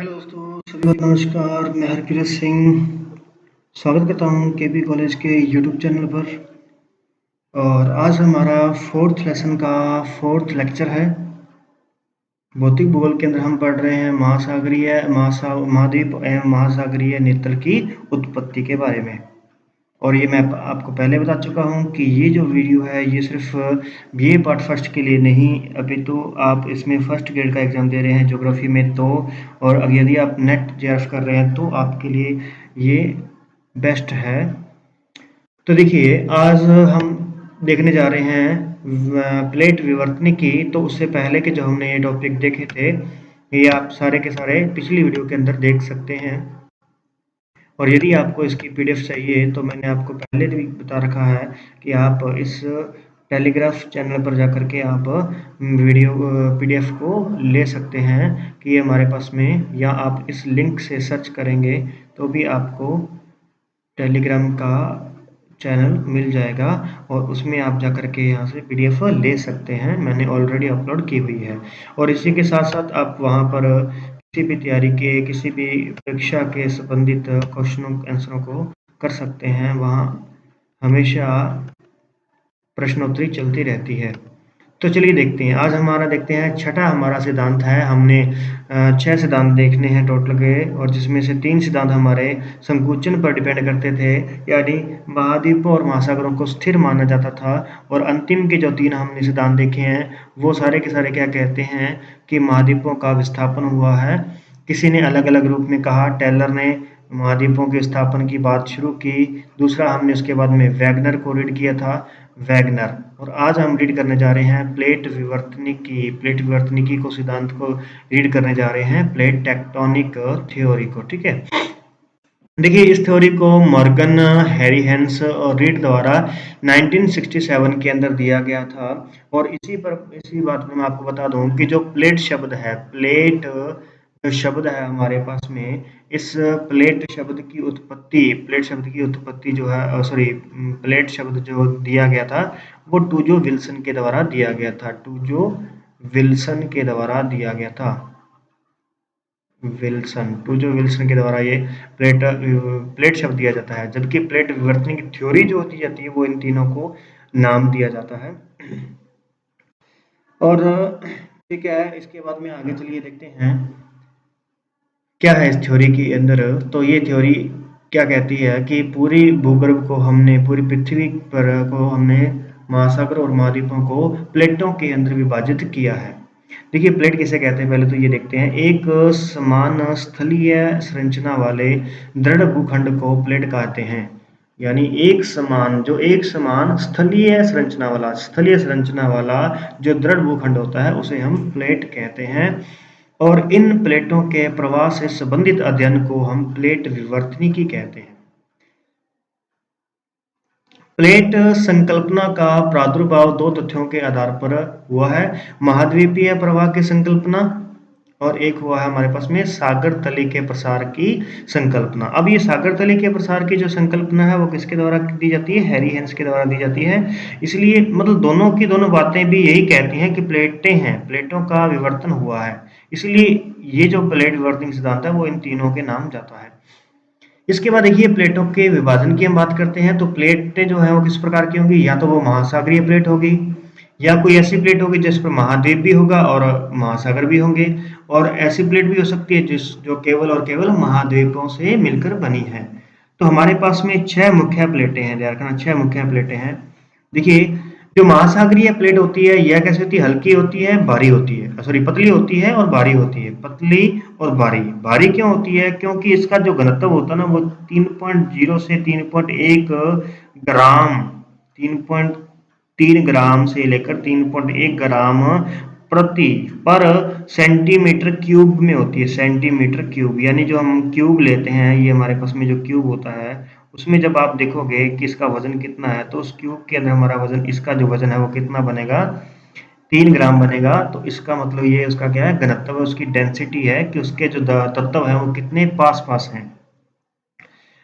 Hello दोस्तों, सभी को नमस्कार। मैं हरकिरत सिंह स्वागत करता हूँ केपी कॉलेज के यूट्यूब चैनल पर। और आज हमारा फोर्थ लेसन का फोर्थ लेक्चर है। भौतिक भूगोल के अंदर हम पढ़ रहे हैं महाद्वीप एवं महासागरीय नेत्र की उत्पत्ति के बारे में। और ये मैं आपको पहले बता चुका हूँ कि ये जो वीडियो है ये सिर्फ बीए पार्ट फर्स्ट के लिए नहीं, अभी तो आप इसमें फर्स्ट ग्रेड का एग्ज़ाम दे रहे हैं ज्योग्राफी में तो, और यदि आप नेट जेआरएफ कर रहे हैं तो आपके लिए ये बेस्ट है। तो देखिए, आज हम देखने जा रहे हैं प्लेट विवर्तनिकी। तो उससे पहले के जो हमने ये टॉपिक देखे थे ये आप सारे के सारे पिछली वीडियो के अंदर देख सकते हैं। और यदि आपको इसकी पीडीएफ चाहिए तो मैंने आपको पहले भी बता रखा है कि आप इस टेलीग्राफ चैनल पर जाकर के आप वीडियो पीडीएफ को ले सकते हैं कि ये हमारे पास में, या आप इस लिंक से सर्च करेंगे तो भी आपको टेलीग्राम का चैनल मिल जाएगा और उसमें आप जाकर के यहाँ से पीडीएफ ले सकते हैं। मैंने ऑलरेडी अपलोड की हुई है। और इसी के साथ साथ आप वहाँ पर किसी भी तैयारी के, किसी भी परीक्षा के संबंधित क्वेश्चनों आंसरों को कर सकते हैं। वहाँ हमेशा प्रश्नोत्तरी चलती रहती है। तो चलिए देखते हैं, आज हमारा देखते हैं छठा हमारा सिद्धांत है। हमने 6 सिद्धांत देखने हैं टोटल के, और जिसमें से 3 सिद्धांत हमारे संकुचन पर डिपेंड करते थे, यानी महाद्वीपों और महासागरों को स्थिर माना जाता था। और अंतिम के जो 3 हमने सिद्धांत देखे हैं वो सारे के सारे क्या कहते हैं कि महाद्वीपों का विस्थापन हुआ है। किसी ने अलग अलग रूप में कहा, टेलर ने महाद्वीपों के स्थापन की बात शुरू की। दूसरा हमने उसके बाद में वैगनर को रीड किया था, वैगनर। और आज हम रीड करने जा रहे हैं प्लेट विवर्तनिकी को, सिद्धांत को रीड करने जा रहे हैं, प्लेट टेक्टोनिक थ्योरी को। ठीक है, देखिए इस थ्योरी को मॉर्गन, हैरी हेंस और रीड द्वारा 1967 के अंदर दिया गया था। और इसी बात में मैं आपको बता दूं कि जो प्लेट शब्द है, प्लेट जो शब्द है हमारे पास में, इस प्लेट शब्द की उत्पत्ति जो है, सॉरी, प्लेट शब्द जो दिया गया था वो टूजो विल्सन के द्वारा दिया गया था। टूजो विल्सन के द्वारा दिया गया था। टूजो विल्सन के द्वारा ये प्लेट शब्द दिया जाता है, जबकि प्लेट विवर्तन की थ्योरी जो होती जाती है वो इन तीनों को नाम दिया जाता है। और ठीक है, इसके बाद में आगे चलिए देखते हैं क्या है इस थ्योरी के अंदर। तो ये थ्योरी क्या कहती है कि पूरी भूगर्भ को हमने, पूरी पृथ्वी पर को हमने महासागर और महाद्वीपों को प्लेटों के अंदर विभाजित किया है। देखिए प्लेट किसे कहते हैं, पहले तो ये देखते हैं। एक समान स्थलीय संरचना वाले दृढ़ भूखंड को प्लेट कहते हैं। यानी एक समान स्थलीय संरचना वाला जो दृढ़ भूखंड होता है उसे हम प्लेट कहते हैं। और इन प्लेटों के प्रवाह से संबंधित अध्ययन को हम प्लेट विवर्तनिकी कहते हैं। प्लेट संकल्पना का प्रादुर्भाव 2 तथ्यों के आधार पर हुआ है, महाद्वीपीय प्रवाह की संकल्पना, और एक हुआ है हमारे पास में सागर तली के प्रसार की संकल्पना। अब ये सागर तली के प्रसार की जो संकल्पना है वो किसके द्वारा दी जाती है? हैरी हेंस के द्वारा दी जाती है। इसलिए मतलब दोनों की दोनों बातें भी यही कहती हैं कि प्लेटें हैं, प्लेटों का विवर्तन हुआ है। इसलिए ये जो प्लेट विवर्तन सिद्धांत है वो इन तीनों के नाम जाता है। इसके बाद देखिए प्लेटों के विभाजन की हम बात करते हैं। तो प्लेटें जो है वो किस प्रकार की होंगी? या तो वो महासागरीय प्लेट होगी, या कोई ऐसी प्लेट होगी जिस पर महाद्वीप भी होगा और महासागर भी होंगे, और ऐसी प्लेट भी हो सकती है जो केवल और केवल महाद्वीपों से मिलकर बनी है। तो हमारे पास में 6 मुख्य प्लेटें हैं, ध्यान रखना 6 मुख्य प्लेटें हैं। देखिए जो महासागरीय प्लेट होती है यह कैसी होती है? हल्की होती है, भारी होती है, सॉरी पतली होती है और भारी होती है। पतली और भारी। भारी क्यों होती है? क्योंकि इसका जो घनत्व होता है ना वो 3.0 से 3.1 ग्राम, 3.3 ग्राम से लेकर 3.1 ग्राम प्रति पर सेंटीमीटर क्यूब में होती है। सेंटीमीटर क्यूब, यानी जो हम क्यूब लेते हैं, ये हमारे पास में जो क्यूब होता है उसमें जब आप देखोगे कि इसका वजन कितना है, तो उस क्यूब के अंदर हमारा वजन, इसका जो वजन है वो कितना बनेगा? 3 ग्राम बनेगा। तो इसका मतलब ये उसका क्या है? घनत्व है, उसकी डेंसिटी है कि उसके जो तत्व है वो कितने पास पास हैं।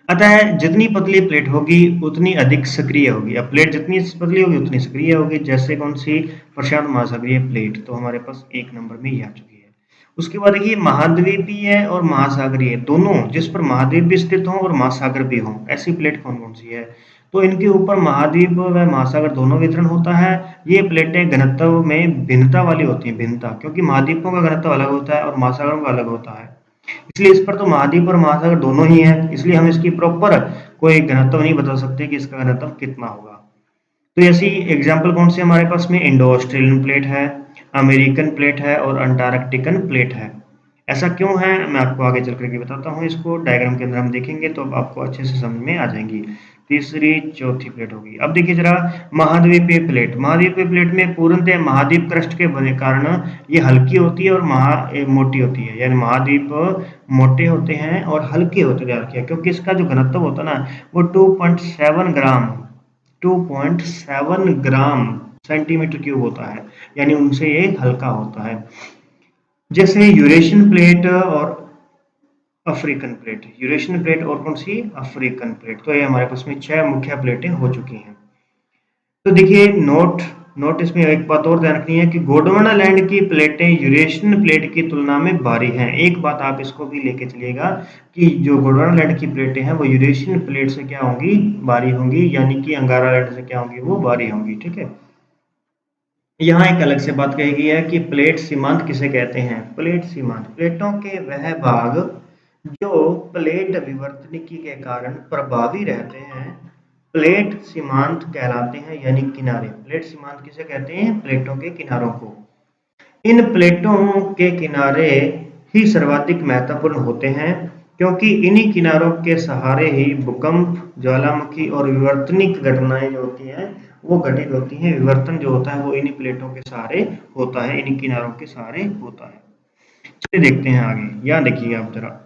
अतः जितनी पतली प्लेट होगी उतनी अधिक सक्रिय होगी। अब प्लेट जितनी पतली होगी उतनी सक्रिय होगी। जैसे कौन सी? प्रशांत महासागरीय प्लेट। तो हमारे पास 1 नंबर में ये आ चुकी है। उसके बाद देखिए महाद्वीपीय और महासागरीय दोनों, जिस पर महाद्वीप भी स्थित हो और महासागर भी हो, ऐसी प्लेट कौन कौन सी है? तो इनके ऊपर महाद्वीप व महासागर दोनों वितरण होता है। ये प्लेटें घनत्व में भिन्नता वाली होती हैं, भिन्नता, क्योंकि महाद्वीपों का घनत्व अलग होता है और महासागरों का अलग होता है। इसलिए इस पर तो महाद्वीप और महासागर दोनों ही है, इसलिए हम इसकी प्रॉपर कोई घनत्व नहीं बता सकते कि इसका घनत्व कितना होगा। तो ऐसी एग्जाम्पल कौन से हमारे पास में इंडो ऑस्ट्रेलियन प्लेट है, अमेरिकन प्लेट है और अंटार्कटिकन प्लेट है। ऐसा क्यों है मैं आपको आगे चल करके बताता हूँ, इसको डायग्राम के अंदर हम देखेंगे तो आपको अच्छे से समझ में आ जाएंगी। तीसरी चौथी प्लेट होगी। अब देखिए जरा महाद्वीपीय प्लेट। महाद्वीपीय प्लेट में पूर्णतः महाद्वीप क्रस्ट के बने कारण ये हल्की होती है और मोटी होती है, यानी महाद्वीप मोटे होते हैं और हल्के होते हैं, क्योंकि इसका जो घनत्व होता है ना वो 2.7 ग्राम 2.7 ग्राम सेंटीमीटर क्यूब होता है, यानी उनसे ये हल्का होता है। जैसे यूरेशियन प्लेट और अफ्रीकन प्लेट, यूरेशियन प्लेट और कौन सी अफ्रीकन प्लेट। तो ये हमारे पास में 6 मुख्य प्लेटें हो चुकी हैं। तो देखिए नोट नोट इसमें एक बात और ध्यान रखनी है कि गोंडवाना लैंड की प्लेटें यूरेशियन प्लेट की तुलना में भारी हैं। एक बात आप इसको भी लेके चलिएगा कि जो गोंडवाना लैंड की प्लेटें हैं वो यूरेशियन प्लेट से क्या होंगी, भारी होंगी, यानी कि अंगारा लैंड से क्या होंगी, वो भारी होंगी। ठीक है। यहाँ एक अलग से बात कही गई है कि प्लेट सीमांत किसे कहते हैं। प्लेट सीमांत प्लेटों के वह भाग जो प्लेट विवर्तनिकी के कारण प्रभावी रहते हैं प्लेट सीमांत कहलाते हैं, यानी किनारे। प्लेट सीमांत किसे कहते हैं, प्लेटों के किनारों को। इन प्लेटों के किनारे ही सर्वाधिक महत्वपूर्ण होते हैं, क्योंकि इन्हीं किनारों के सहारे ही भूकंप, ज्वालामुखी और विवर्तनिक घटनाएं जो होती हैं वो घटित होती हैं। विवर्तन जो होता है वो इन्हीं प्लेटों के सहारे होता है, इन्हीं किनारों के सहारे होता है। चलिए देखते हैं आगे। यहाँ देखिए आप जरा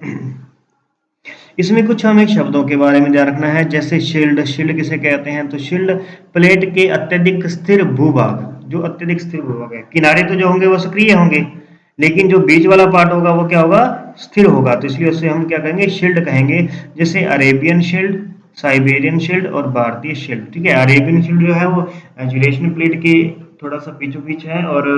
इसमें कुछ हमें शब्दों के बारे में ध्यान रखना है। जैसे शील्ड, शील्ड किसे कहते हैं, तो शील्ड प्लेट के अत्यधिक स्थिर भूभाग, जो अत्यधिक स्थिर भूभाग है। किनारे तो जो होंगे वो सक्रिय होंगे, लेकिन जो बीच वाला पार्ट होगा वो क्या होगा, स्थिर होगा, तो इसलिए उसे हम क्या कहेंगे, शील्ड कहेंगे। जैसे अरेबियन शील्ड, साइबेरियन शील्ड और भारतीय शील्ड। ठीक है। अरेबियन शील्ड जो है वो यूरेशियन प्लेट के थोड़ा सा बीचों बीच है, और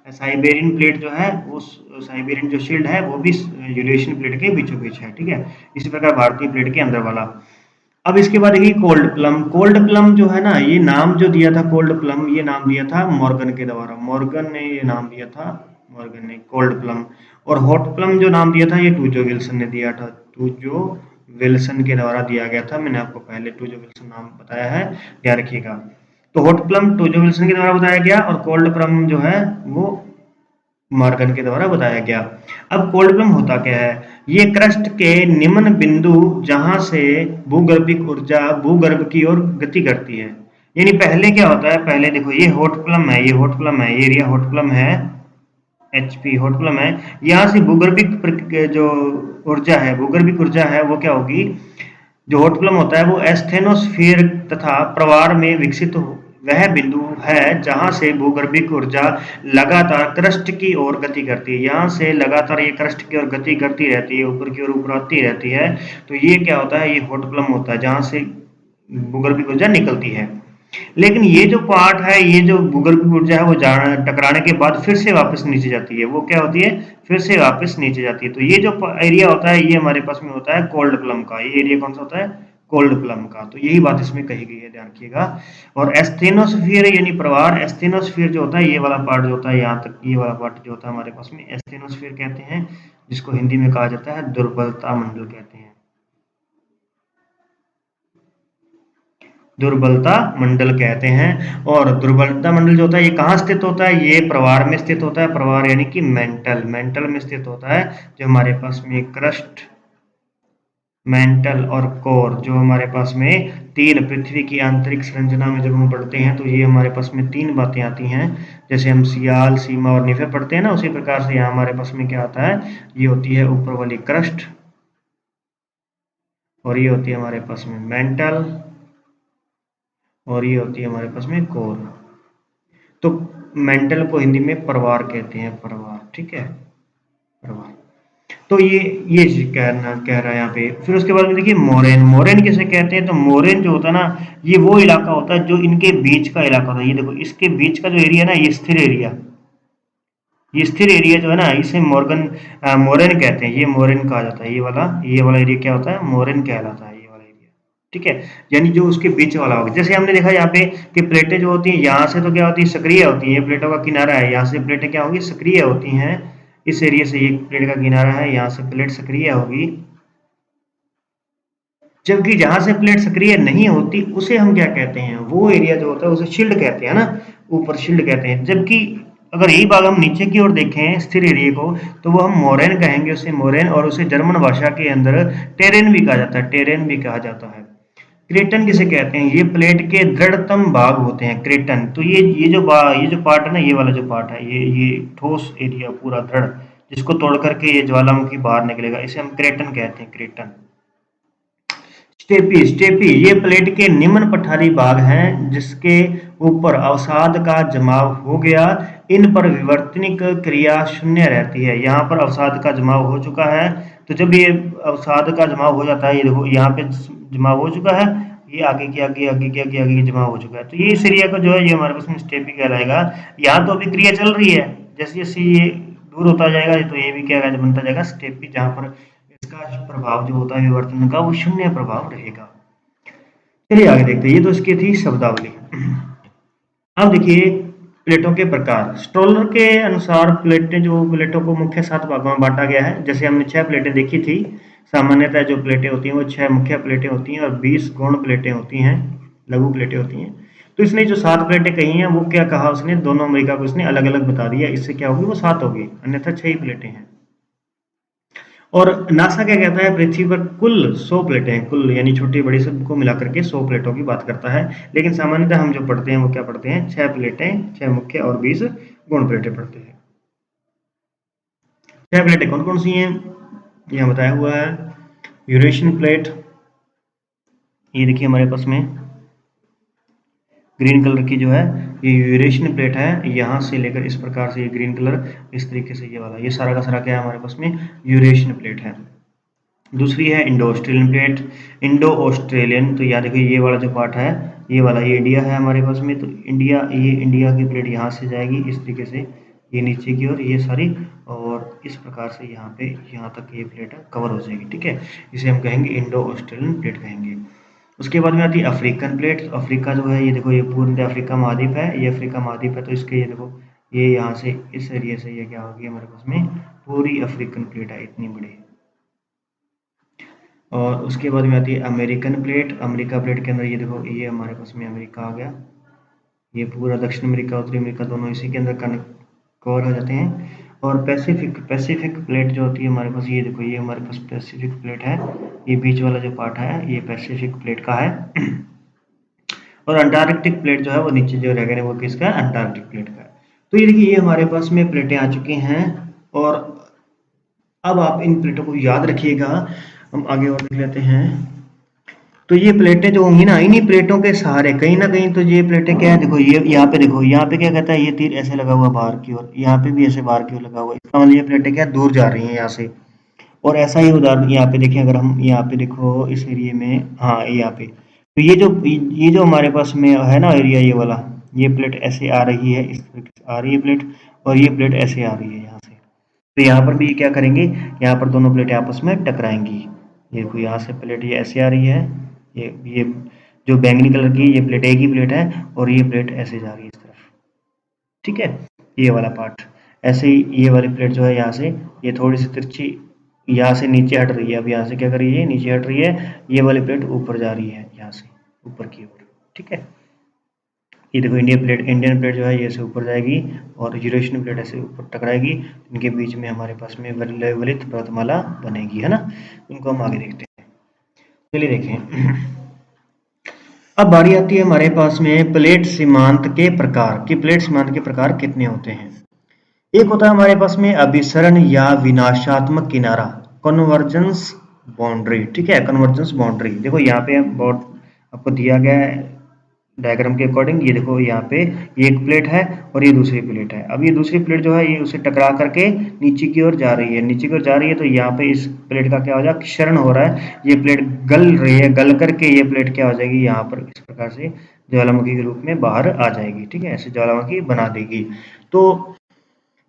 साइबेरियन प्लेट जो है वो साइबेरियन जो शील्ड है वो भी यूरेशियन प्लेट के बीचों बीच है। ठीक है। इसी प्रकार भारतीय प्लेट के अंदर वाला। अब इसके बाद देखिए कोल्ड प्लम। कोल्ड प्लम जो है ना, ये नाम जो दिया था कोल्ड प्लम, ये नाम दिया था मॉर्गन के द्वारा। मॉर्गन ने ये नाम दिया था, मॉर्गन ने कोल्ड प्लम। और हॉट प्लम जो नाम दिया था ये टूजो विल्सन ने दिया था, टूजो विल्सन के द्वारा दिया गया था। मैंने आपको पहले टूजो विल्सन नाम बताया है, याद रखिएगा। तो हॉट प्लम टूजो विल्सन के द्वारा बताया गया और कोल्ड प्लम जो है वो मॉर्गन के द्वारा बताया गया। अब कोल्ड प्लम होता क्या है, ये क्रस्ट के निम्न बिंदु जहां से भूगर्भिक ऊर्जा भूगर्भ की ओर गति करती है। यानी पहले क्या होता है, पहले देखो ये हॉट प्लम है, ये हॉट प्लम है, ये एरिया हॉट प्लम है, एचपी हॉट प्लम है। यहाँ से भूगर्भिक जो ऊर्जा है, भूगर्भिक ऊर्जा है वो क्या होगी, जो हॉट प्लम होता है वो एस्थेनोस्फीयर तथा प्रवार में विकसित वह बिंदु है जहां से भूगर्भिक ऊर्जा लगातार क्रस्ट की ओर गति करती है। यहाँ से लगातार ये क्रस्ट की ओर गति करती रहती है, ऊपर की ओर ऊपर आती रहती है। तो ये क्या होता है, ये हॉट प्लम होता है जहां से भूगर्भिक ऊर्जा निकलती है। लेकिन ये जो पार्ट है, ये जो भूगर्भिक ऊर्जा है वो टकराने के बाद फिर से वापस नीचे जाती है, वो क्या होती है, फिर से वापस नीचे जाती है। तो ये जो एरिया होता है ये हमारे पास में होता है कोल्ड प्लम का। ये एरिया कौन सा होता है, कोल्ड प्लम का। तो यही बात इसमें कही गई है, ध्यान रखिएगा। और एस्थेनोस्फीयर यानी प्रवार, एस्थेनोस्फीयर जो होता है ये वाला पार्ट जो होता है, यहाँ तक ये वाला पार्ट जो होता है हमारे पास में एस्थेनोस्फीयर कहते हैं, जिसको हिंदी में कहा जाता है दुर्बलता मंडल कहते हैं। दुर्बलता मंडल कहते हैं। और दुर्बलता मंडल जो होता है ये कहाँ स्थित होता है, ये प्रवार में स्थित होता है। प्रवार यानी कि मेंटल, मेंटल में स्थित होता है। जो हमारे पास में क्रस्ट, मेंटल और कोर, जो हमारे पास में तीन, पृथ्वी की आंतरिक संरचना में जब हम पढ़ते हैं तो ये हमारे पास में तीन बातें आती हैं। जैसे हम सियाल, सीमा और निफे पढ़ते हैं ना, उसी प्रकार से यहाँ हमारे पास में क्या आता है, ये होती है ऊपर वाली क्रस्ट, और ये होती है हमारे पास में मेंटल, और ये होती है हमारे पास में कोर। तो मेंटल को हिंदी में परवार कहते हैं, परवार। ठीक है, परवार। तो ये चीज कह रहा है यहाँ पे। फिर उसके बाद में देखिए मोरेन। मोरेन किसे कहते हैं, तो मोरेन जो होता है ना ये वो इलाका होता है जो इनके बीच का इलाका होता है। ये देखो इसके बीच का जो एरिया ना, ये स्थिर एरिया, ये स्थिर एरिया जो है ना, इसे मोरेन कहते हैं। ये मोरेन कहा जाता है। ये वाला एरिया क्या होता है? मोरेन कहलाता है ये वाला एरिया। ठीक है, यानी जो उसके बीच वाला होगा। जैसे हमने देखा यहाँ पे कि प्लेटें जो होती हैं यहाँ से तो क्या होती है? सक्रिय होती है। ये प्लेटों का किनारा है, यहाँ से प्लेटें क्या होगी? सक्रिय होती हैं। इस एरिया से ये प्लेट का किनारा है, यहाँ से प्लेट सक्रिय होगी। जबकि जहां से प्लेट सक्रिय नहीं होती उसे हम क्या कहते हैं? वो एरिया जो होता है उसे शील्ड कहते हैं ना, ऊपर शील्ड कहते हैं। जबकि अगर यही भाग हम नीचे की ओर देखें स्थिर एरिया को, तो वो हम मोरेन कहेंगे, उसे मोरेन। और उसे जर्मन भाषा के अंदर टेरेन भी कहा जाता है, टेरेन भी कहा जाता है। क्रेटन किसे कहते हैं? ये प्लेट के दृढ़तम भाग होते हैं, क्रेटन। तो ये जो पार्ट है ना, ये वाला जो पार्ट है, ये ठोस एरिया पूरा दृढ़, जिसको तोड़ करके ये ज्वालामुखी बाहर निकलेगा, इसे हम क्रेटन कहते हैं, क्रेटन। स्टेपी स्टेपी ये प्लेट के निम्न पठारी भाग हैं जिसके ऊपर अवसाद का जमाव हो गया। इन पर विवर्तनिक क्रिया शून्य रहती है। यहाँ पर अवसाद का जमाव हो चुका है। तो जब ये अवसाद का जमाव हो जाता है, ये देखो यहाँ पे जमाव हो चुका है, ये आगे की आगे आगे की आगे आगे की जमाव हो चुका है। तो ये इस एरिया का जो है ये हमारे पास में स्टेपी कहलाएगा। यहाँ तो अभी क्रिया चल रही है, जैसे जैसे ये दूर होता जाएगा तो ये भी क्या बनता जाएगा? स्टेपी, जहाँ पर इसका प्रभाव जो होता है विवर्तन का, वो शून्य प्रभाव रहेगा। चलिए आगे देखते हैं। ये तो इसकी थी शब्दावली। अब देखिए प्लेटों के प्रकार। स्टोलर के अनुसार प्लेटों को मुख्य 7 भागों में बांटा गया है। जैसे हमने 6 प्लेटें देखी थी। सामान्यतः जो प्लेटें होती हैं वो 6 मुख्य प्लेटें होती हैं और 20 गौण प्लेटें होती हैं, लघु प्लेटें होती हैं। तो इसने जो 7 प्लेटें कही हैं वो क्या कहा उसने? दोनों अमेरिका को इसने अलग अलग बता दिया। इससे क्या होगी? वो 7 होगी, अन्यथा 6 ही प्लेटें हैं। और नासा क्या कहता है? पृथ्वी पर कुल 100 प्लेटें हैं, कुल यानी छोटी बड़ी सबको मिलाकर के 100 प्लेटों की बात करता है। लेकिन सामान्यतः हम जो पढ़ते हैं वो क्या पढ़ते हैं? 6 प्लेटें, 6 मुख्य और 20 गौण प्लेटें पढ़ते हैं। 6 प्लेटें कौन कौन सी हैं? यह बताया हुआ है। यूरेशियन प्लेट, ये देखिए हमारे पास में ग्रीन कलर की जो है ये यूरेशियन प्लेट है। यहाँ से लेकर इस प्रकार से ये ग्रीन कलर, इस तरीके से ये वाला, ये सारा का सारा क्या है हमारे पास में? यूरेशियन प्लेट है। दूसरी है Indo Australian plate. Indo Australian, तो याद देखिए ये वाला जो पार्ट है, ये वाला, ये इंडिया है हमारे पास में। तो ये इंडिया की प्लेट यहाँ से जाएगी इस तरीके से, ये नीचे की ओर ये सारी, और इस प्रकार से यहाँ पे यहाँ तक ये प्लेट कवर हो जाएगी। ठीक है, इसे हम कहेंगे इंडो ऑस्ट्रेलियन प्लेट कहेंगे। उसके बाद में आती है अफ्रीकन प्लेट। अफ्रीका जो है ये देखो, ये पूर्ण अफ्रीका महाद्वीप है, ये अफ्रीका महाद्वीप है। तो इसके ये देखो, ये यहाँ से इस एरिया से ये क्या होगी हमारे पास में? पूरी अफ्रीकन प्लेट है, इतनी बड़ी। और उसके बाद में आती है अमेरिकन प्लेट। अमेरिका प्लेट के अंदर ये देखो, ये हमारे पास में अमेरिका आ गया। ये पूरा दक्षिण अमेरिका, उत्तरी अमेरिका दोनों इसी के अंदर कवर हो जाते हैं। और पैसिफिक प्लेट जो होती है हमारे पास, ये देखो, ये हमारे पास पैसिफिक प्लेट है। ये बीच वाला जो पार्ट है ये पैसिफिक प्लेट का है। और अंटार्कटिक प्लेट जो है वो नीचे जो रह गया वो किसका है? अंटार्कटिक प्लेट का है। तो ये देखिए ये हमारे पास में प्लेटें आ चुकी हैं। और अब आप इन प्लेटों को याद रखिएगा। हम आगे और देख लेते हैं। तो ये प्लेटें जो होंगी ना, इन्हीं प्लेटों के सहारे कहीं ना कहीं तो ये प्लेटें क्या है? देखो ये यहाँ पे देखो, यहाँ पे क्या कहता है? ये तीर ऐसे लगा हुआ बाहर की ओर, यहाँ पे भी ऐसे बाहर की ओर लगा हुआ है। इसका मतलब ये प्लेटें क्या दूर जा रही हैं यहाँ से। और ऐसा ही उदाहरण यहाँ पे देखें, अगर हम यहाँ पे देखो इस एरिया में, हाँ यहाँ पे, तो ये जो हमारे पास में है ना एरिया, ये वाला, ये प्लेट ऐसे आ रही है, इस तरीके से आ रही है प्लेट, और ये प्लेट ऐसे आ रही है यहाँ से। तो यहाँ पर भी क्या करेंगे? यहाँ पर दोनों प्लेटें आपस में टकराएंगी। ये देखो यहाँ से प्लेट ये ऐसे आ रही है, ये जो बैंगनी कलर की ये प्लेट एक ही प्लेट है, और ये प्लेट ऐसे जा रही है इस तरफ। ठीक है, ये वाला पार्ट ऐसे ही, ये वाली प्लेट जो है यहाँ से ये थोड़ी सी तिरछी यहाँ से नीचे हट रही है। अब यहाँ से क्या कर रही है? नीचे हट रही है। ये वाली प्लेट ऊपर जा रही है यहाँ से ऊपर की ओर। ठीक है, ये देखो इंडियन प्लेट जो है ये ऐसे ऊपर जाएगी, और यूरेशियन प्लेट ऐसे ऊपर टकराएगी। इनके बीच में हमारे पास में वलित पर्वतमाला बनेगी, है ना। उनको हम आगे देखते हैं। चलिए देखें। अब बारी आती है हमारे पास में प्लेट सीमांत के प्रकार कि प्लेट सीमांत के प्रकार कितने होते हैं। एक होता है हमारे पास में अभिसरण या विनाशात्मक किनारा, कन्वर्जेंस बाउंड्री। ठीक है, कन्वर्जेंस बाउंड्री। देखो यहाँ पे बहुत आपको दिया गया है डायग्राम के अकॉर्डिंग। ये देखो यहाँ पे ये एक प्लेट है और ये दूसरी प्लेट है। अब ये दूसरी प्लेट जो है ये उसे टकरा करके नीचे की ओर जा रही है, नीचे की ओर जा रही है। तो यहाँ पे इस प्लेट का क्या हो जाएगा? क्षरण हो रहा है। ये प्लेट गल रही है, गल करके ये प्लेट क्या हो जाएगी? यहाँ पर इस प्रकार से ज्वालामुखी के रूप में बाहर आ जाएगी। ठीक है, ऐसे ज्वालामुखी बना देगी। तो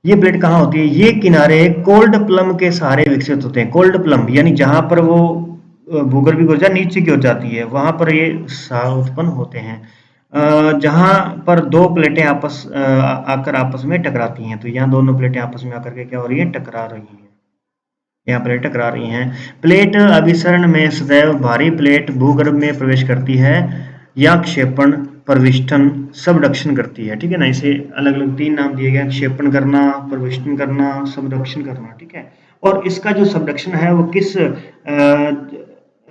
ये प्लेट कहाँ होती है? ये किनारे कोल्ड प्लम के सहारे विकसित होते हैं। कोल्ड प्लम यानी जहां पर वो भूगर्भीय ऊर्जा नीचे की ओर जाती है, वहां पर ये उत्पन्न होते हैं। जहां पर दो प्लेटें आकर आपस में टकराती हैं, तो यहाँ दोनों प्लेटें आपस में आकर के क्या हो रही है? टकरा रही हैं। यहाँ प्लेट टकरा रही हैं। प्लेट अभिसरण में सदैव भारी प्लेट भूगर्भ में प्रवेश करती है या क्षेपण, प्रविष्टन, सबडक्शन करती है। ठीक है ना, इसे अलग अलग 3 नाम दिए गए: क्षेपण करना, प्रविष्टन करना, सबडक्शन करना। ठीक है, और इसका जो सबडक्शन है वो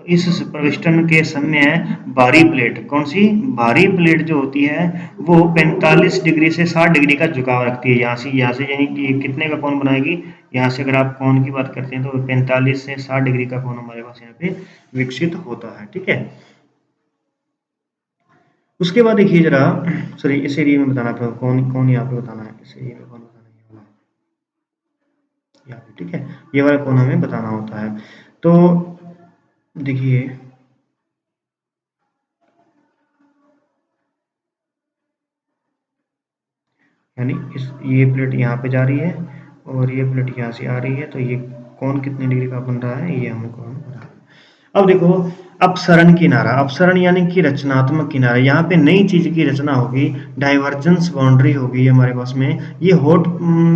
इस प्रविष्टन के समय है भारी प्लेट। कौन सी? भारी प्लेट जो होती है वो 45 डिग्री से 60 डिग्री का झुकाव रखती है। यहाँ से यानी कि कितने का कोण बनाएगी? यहाँ से अगर आप कोण की बात करते हैं तो 45 से 60 डिग्री का कोण हमारे पास यहाँ पे विकसित होता है। ठीक है, उसके बाद देखिए जरा, सॉरी इस एरिया में बताना है कौन कौन यहाँ पे बताना है, इस एरिया में कौन बताना है, यहाँ पे। ठीक है, ये वाला कौन हमें बताना होता है। तो देखिए यानी ये प्लेट यहाँ पे जा रही है और ये प्लेट यहाँ से आ रही है, तो ये कौन कितने डिग्री का बन रहा है, ये हमें कौन बना है। अब देखो, अपसरण किनारा, अपसरण यानी कि रचनात्मक किनारा। यहाँ पे नई चीज की रचना होगी, डाइवर्जेंस बाउंड्री होगी हमारे पास में। ये हॉट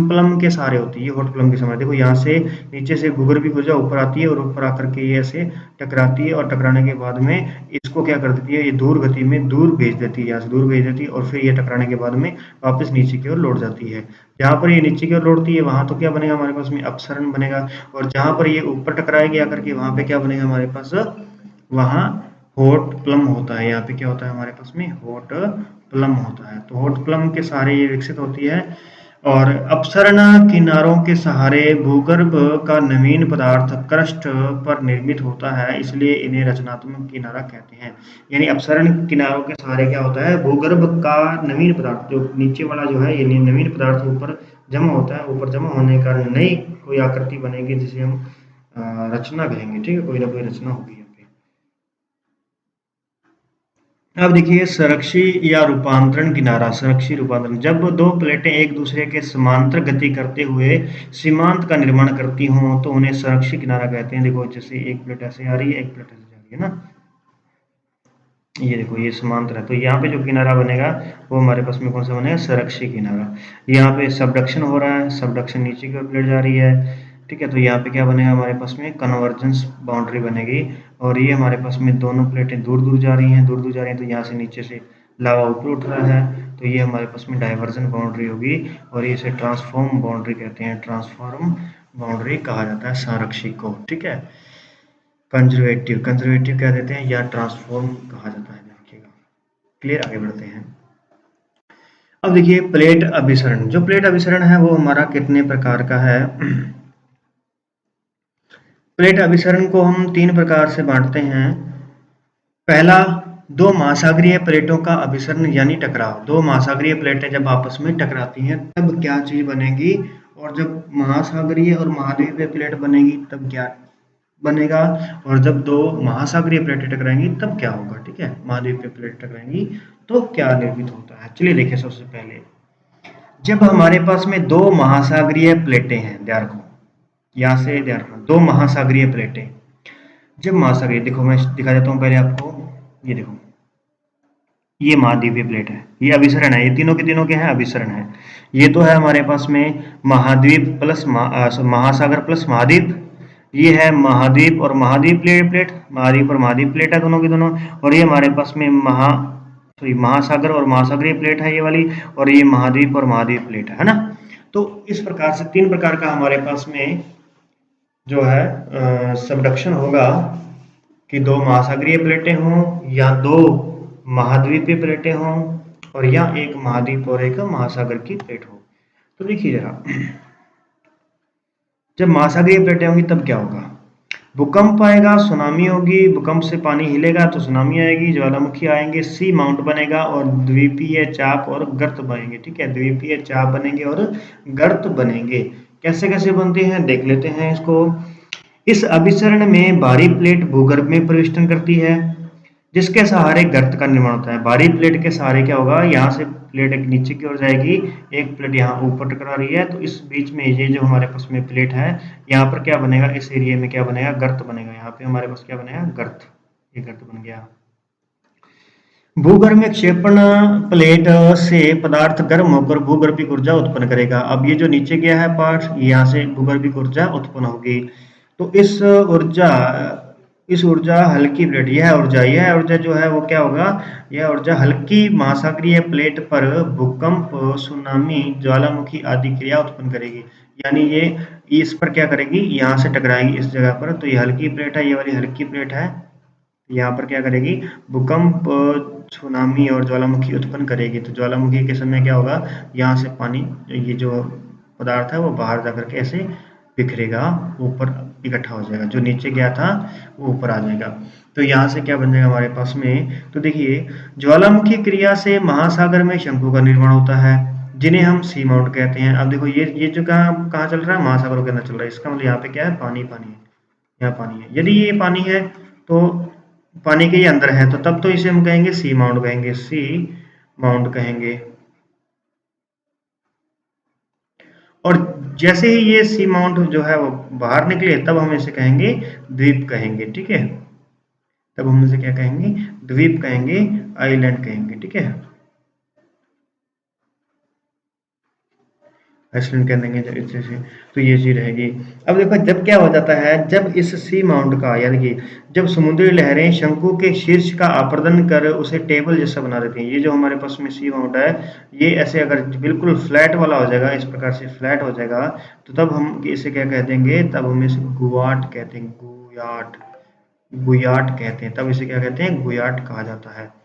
प्लम के सहारे होती है। ये हॉट प्लम के सहारे, देखो यहाँ से नीचे से भूगर्भीय ऊर्जा ऊपर आती है और ऊपर आकर के ये ऐसे टकराती है, और टकराने के बाद में इसको क्या कर देती है? ये दूर गति में दूर भेज देती है, यहाँ से दूर भेज देती है, और फिर ये टकराने के बाद में वापस नीचे की ओर लौट जाती है। जहाँ पर ये नीचे की ओर लौटती है वहां तो क्या बनेगा हमारे पास में? अपसरण बनेगा। और जहां पर ये ऊपर टकराएगी आकर के, वहां पे क्या बनेगा हमारे पास? वहाँ हॉट प्लम होता है। यहाँ पे क्या होता है हमारे पास में? हॉट प्लम होता है। तो हॉट प्लम के सहारे ये विकसित होती है। और अपसरण किनारों के सहारे भूगर्भ का नवीन पदार्थ क्रस्ट पर निर्मित होता है, इसलिए इन्हें रचनात्मक किनारा कहते हैं। यानी अपसरण किनारों के सहारे क्या होता है? भूगर्भ का नवीन पदार्थ, जो नीचे वाला जो है, ये नवीन पदार्थ ऊपर जमा होता है। ऊपर जमा होने के कारण नई कोई आकृति बनेगी, जिसे हम रचना कहेंगे। ठीक है, कोई ना कोई रचना होगी। अब देखिए संरक्षी या रूपांतरण किनारा। संरक्षी रूपांतरण, जब दो प्लेटें एक दूसरे के समांतर गति करते हुए सीमांत का निर्माण करती हों तो उन्हें संरक्षी किनारा कहते हैं। देखो जैसे एक प्लेट ऐसे आ रही है, एक प्लेट ऐसे जा रही है ना, ये देखो ये समांतर है, तो यहाँ पे जो किनारा बनेगा वो हमारे पास में कौन सा बनेगा? संरक्षी किनारा। यहाँ पे सबडक्शन हो रहा है, सबडक्शन नीचे की ओर प्लेट जा रही है। ठीक है, तो यहाँ पे क्या बनेगा हमारे पास में? कन्वर्जेंस बाउंड्री बनेगी। और ये हमारे पास में दोनों प्लेटें दूर दूर जा रही हैं, दूर दूर जा रही हैं, तो यहाँ से नीचे से लावा ऊपर उठ रहा है, तो ये हमारे पास में डाइवर्जन बाउंड्री होगी। और ये इसे ट्रांसफॉर्म बाउंड्री कहते हैं। ट्रांसफॉर्म बाउंड्री कहा जाता है संरक्षी को। ठीक है, कंजर्वेटिव कंजर्वेटिव कह देते हैं, या ट्रांसफॉर्म कहा जाता है। देखिएगा, क्लियर, आगे बढ़ते हैं। अब देखिए प्लेट अभिसरण। जो प्लेट अभिसरण है वो हमारा कितने प्रकार का है? प्लेट अभिसरण को हम 3 प्रकार से बांटते हैं। पहला, दो महासागरीय प्लेटों का अभिसरण यानी टकराव। दो महासागरीय प्लेटें जब आपस में टकराती हैं तब क्या चीज बनेगी, और जब महासागरीय और महाद्वीपीय प्लेट बनेगी तब क्या बनेगा, और जब दो महासागरीय प्लेटें टकराएंगी तब क्या होगा। ठीक है, महाद्वीपीय प्लेट टकराएंगी तो क्या निर्मित होता है। चलिए देखिए, सबसे पहले जब हमारे पास में दो महासागरीय प्लेटें हैं, ध्यान रखो, यहाँ से ध्यान रखना, दो महासागरीय प्लेटें, जब महासागरीय, देखो मैं दिखा देता हूँ पहले आपको, ये देखो, ये महाद्वीपीय प्लेट है, ये अभिसरण है, ये तीनों के तीनों के हैं अभिसरण है। ये तो है हमारे पास में महाद्वीप प्लस महासागर प्लस महाद्वीप, ये है महाद्वीप और महाद्वीप प्लेट, महाद्वीप और महाद्वीप प्लेट है दोनों की दोनों। और ये हमारे पास में महासागर और महासागरीय प्लेट है ये वाली, और ये महाद्वीप और महाद्वीप प्लेट है ना। तो इस प्रकार से 3 प्रकार का हमारे पास में जो है सबडक्शन होगा, कि दो महासागरीय प्लेटें हों या दो महाद्वीपीय प्लेटें हों, और या एक महाद्वीप और एक महासागर की प्लेट हो। तो देखिए जरा, जब महासागरीय प्लेटें होंगी तब क्या होगा? भूकंप आएगा, सुनामी होगी, भूकंप से पानी हिलेगा तो सुनामी आएगी, ज्वालामुखी आएंगे, सी माउंट बनेगा, और द्वीपीय चाप और गर्त बनेंगे। ठीक है, द्वीपीय चाप बनेंगे और गर्त बनेंगे। कैसे कैसे बनते हैं देख लेते हैं इसको। इस अभिसरण में भारी प्लेट भूगर्भ में प्रविष्टन करती है, जिसके सहारे गर्त का निर्माण होता है। भारी प्लेट के सहारे क्या होगा, यहाँ से प्लेट एक नीचे की ओर जाएगी, एक प्लेट यहाँ ऊपर टकरा रही है, तो इस बीच में ये जो हमारे पास में प्लेट है, यहाँ पर क्या बनेगा, इस एरिया में क्या बनेगा, गर्त बनेगा। यहाँ पे हमारे पास क्या बनेगा, गर्त, ये गर्त बन गया। भूगर्भ में क्षेपण प्लेट से पदार्थ गर्म होकर भूगर्भिक ऊर्जा उत्पन्न करेगा। अब ये जो नीचे गया है पार्ट, यहाँ से भूगर्भिक ऊर्जा उत्पन्न होगी। तो इस ऊर्जा हल्की प्लेट, यह ऊर्जा जो है वो क्या होगा, यह ऊर्जा हल्की महासागरीय प्लेट पर भूकंप, सुनामी, ज्वालामुखी आदि क्रिया उत्पन्न करेगी। यानी ये इस पर क्या करेगी, यहाँ से टकराएगी इस जगह पर। तो ये हल्की प्लेट है, ये वाली हल्की प्लेट है, यहाँ पर क्या करेगी, भूकंप, सुनामी और ज्वालामुखी उत्पन्न करेगी। तो ज्वालामुखी के समय क्या होगा, यहाँ से पानी, ये जो पदार्थ है वो बाहर जाकर के ऐसे बिखरेगा, ऊपर इकट्ठा हो जाएगा, जो नीचे गया था वो ऊपर आ जाएगा। तो यहाँ से क्या बन जाएगा हमारे पास में, तो देखिए ज्वालामुखी क्रिया से महासागर में शंकु का निर्माण होता है, जिन्हें हम सी माउंट कहते हैं। अब देखो ये जो कहाँ कहाँ चल रहा है, महासागरों के अंदर चल रहा है। इसका मतलब यहाँ पे क्या है, पानी पानी है, यहाँ पानी है। यदि ये पानी है तो पानी के ही अंदर है, तो तब तो इसे हम कहेंगे सी माउंट कहेंगे, सी माउंट कहेंगे। और जैसे ही ये सी माउंट जो है वो बाहर निकले, तब हम इसे कहेंगे द्वीप कहेंगे, ठीक है। तब हम इसे क्या कहेंगे, द्वीप कहेंगे, आइलैंड कहेंगे, ठीक है। आइसलैंड कह देंगे जब इस से, तो ये चीज रहेगी। अब देखो जब क्या हो जाता है, जब इस सी माउंट का, यानी कि जब समुद्री लहरें शंकु के शीर्ष का आपर्दन कर उसे टेबल जैसा बना देती हैं। ये जो हमारे पास में सी माउंट है, ये ऐसे अगर बिल्कुल फ्लैट वाला हो जाएगा, इस प्रकार से फ्लैट हो जाएगा, तो तब हम इसे क्या कह देंगे, तब हम इसे गुयाट कहते हैं, गुयाट, गुयाट कहते हैं। तब इसे क्या कहते हैं, गुयाट कहा जाता है।